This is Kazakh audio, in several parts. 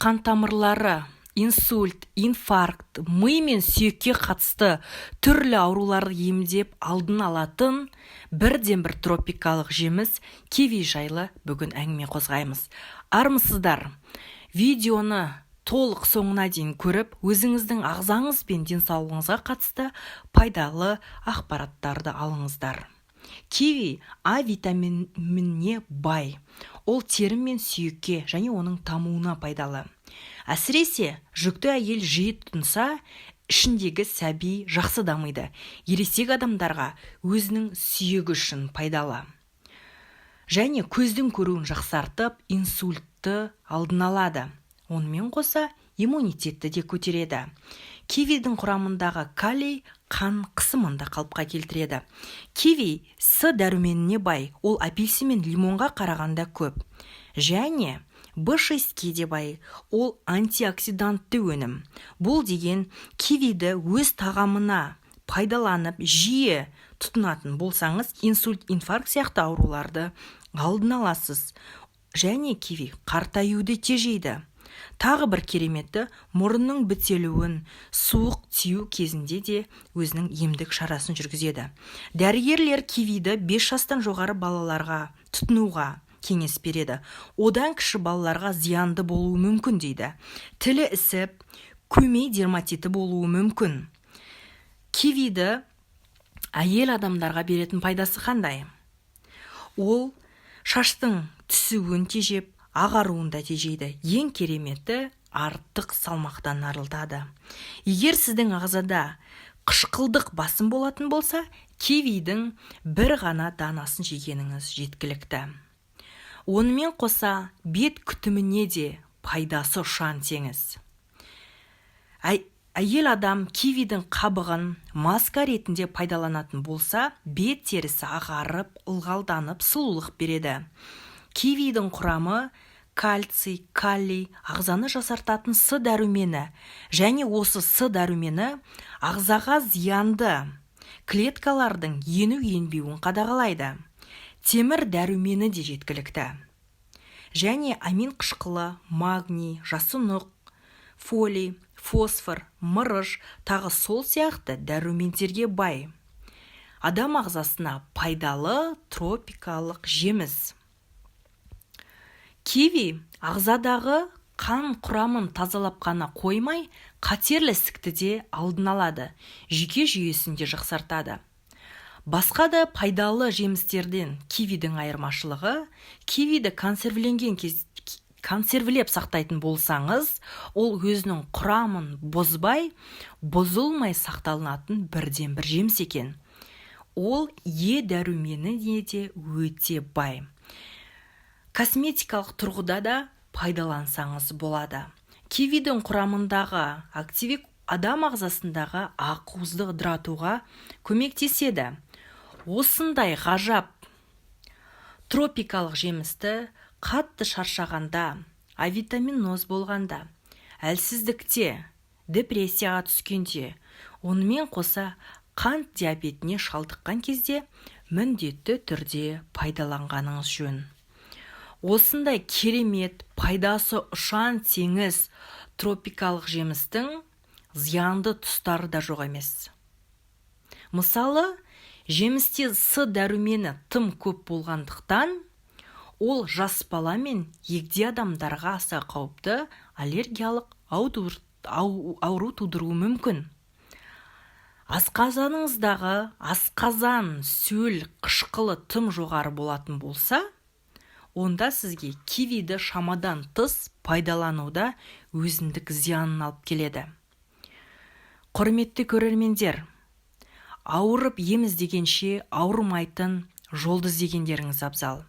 қан тамырлары, инсульт, инфаркт, ми мен сүйекке қатысты түрлі ауруларды емдеп алдын алатын бірден-бір тропикалық жеміс киви жайлы бүгін әңгіме қозғаймыз. Армысыздар. Видеоны толық соңына дейін көріп, өзіңіздің ағзаңыз бен денсаулығыңызға қатысты пайдалы ақпараттарды алыңыздар. Киви А витаминіне бай. Ол тері мен сүйекке және оның дамуына пайдалы. Әсіресе жүкті әйел жиі тұтынса, ішіндегі сәби жақсы дамиды. Ересек адамдарға өзінің сүйегі үшін пайдалы. Және көздің көруін жақсартып, инсультты алдын алады. Онымен қоса иммунитетті де көтереді. Кивидің құрамындағы калий қан қысымында қалыпқа келтіреді. Киви С дәруменіне бай, ол апельсин мен лимонға қарағанда көп. Және В6-ке де бай, ол антиоксидантты өнім. Бұл деген кивиді өз тағамына пайдаланып жиі тұтынатын болсаңыз, инсульт, инфаркт сияқты ауруларды алдын аласыз. Және киви қартаюды тежейді. Тағы бір кереметі, мұрынның бітелуін суық тию кезінде де өзінің емдік шарасын жүргізеді. Дәрігерлер кивиді 5 жастан жоғары балаларға тұтынуға кеңес береді. Одан кіші балаларға зиянды болуы мүмкін дейді. Тілі ісіп, көмей дерматиті болуы мүмкін. Кивиді әйел адамдарға беретін пайдасы қандай? Ол шаштың түсуін тежеп, ағаруын да тежейді. Ең кереметі, артық салмақтан арылтады. Егер сіздің ағзада қышқылдық басым болатын болса, кивидің бір ғана данасын жегеніңіз жеткілікті. Онымен қоса бет күтіміне де пайдасы ұшан теңіз. Әйел адам кивидің қабығын маска ретінде пайдаланатын болса, бет терісі ағарып, ылғалданып, сұлулық береді. Кивидің құрамы кальций, калий, ағзаны жасартатын С дәрумені, және осы С дәрумені ағзаға зиянды клеткалардың ену-енбеуін қадағалайды. Темір дәрумені де жеткілікті. Және амин қышқылы, магний, жасұнық, фолий, фосфор, мырыш, тағы сол сияқты дәрументерге бай. Адам ағзасына пайдалы тропикалық жеміс. Киви ағзадағы қан құрамын тазалап қана қоймай, қатерлі ісікті де алдын алады, жүйке жүйесін де жақсартады. Басқа да пайдалы жемістерден кивидің айырмашылығы, кивиді консервілеп сақтайтын болсаңыз, ол өзінің құрамын бұзылмай сақталынатын бірден-бір жеміс екен. Ол Е дәрумені де өте бай. Косметикалық тұрғыда да пайдалансаңыз болады. Кивидің құрамындағы активик адам ағзасындағы ақуызды ыдыратуға көмектеседі. Осындай ғажап тропикалық жемісті қатты шаршағанда, авитаминоз болғанда, әлсіздікте, депрессияға түскенде, онымен қоса қант диабетіне шалдыққан кезде міндетті түрде пайдаланғаныңыз жөн. Осындай керемет, пайдасы ұшан теңіз тропикалық жемістің зиянды тұстары да жоқ емес. Мысалы, жемісте С дәрумені тым көп болғандықтан, ол жас бала мен егде адамдарға аса қауіпті аллергиялық ауру тудыруы мүмкін. Асқазаныңыздағы асқазан сөл қышқылы тым жоғары болатын болса, онда сізге кивиді шамадан тыс пайдалануда өзіндік зиянын алып келеді. Құрметті көрермендер, ауырып ем іздегенше ауырмайтын жолды іздегендеріңіз абзал.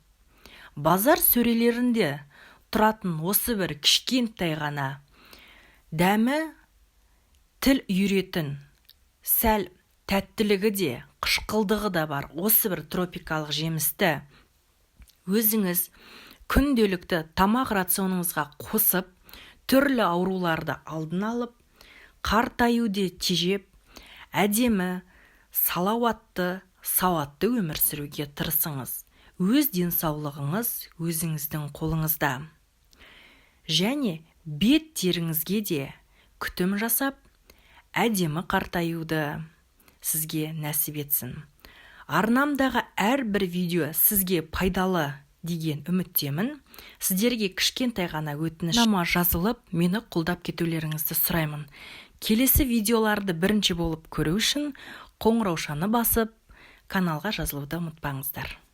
Базар сөрелерінде тұратын осы бір кішкентай ғана дәмі тіл үйретін, сәл тәттілігі де, қышқылдығы да бар осы бір тропикалық жемісті өзіңіз күнделікті тамақ рационыңызға қосып, түрлі ауруларды алдын алып, қартаюды тежеп, әдемі, салауатты, сауатты өмір сүруге тырысыңыз. Өз денсаулығыңыз өзіңіздің қолыңызда. Және бет теріңізге де күтім жасап, әдемі қартаюды сізге нәсіп етсін. Арнамдағы әрбір видео сізге пайдалы деген үміттемін. Сіздерге кішкентай ғана өтініш жазылып, мені қолдап кетулеріңізді сұраймын. Келесі видеоларды бірінші болып көру үшін қоңыраушаны басып, каналға жазылуды ұмытпаңыздар.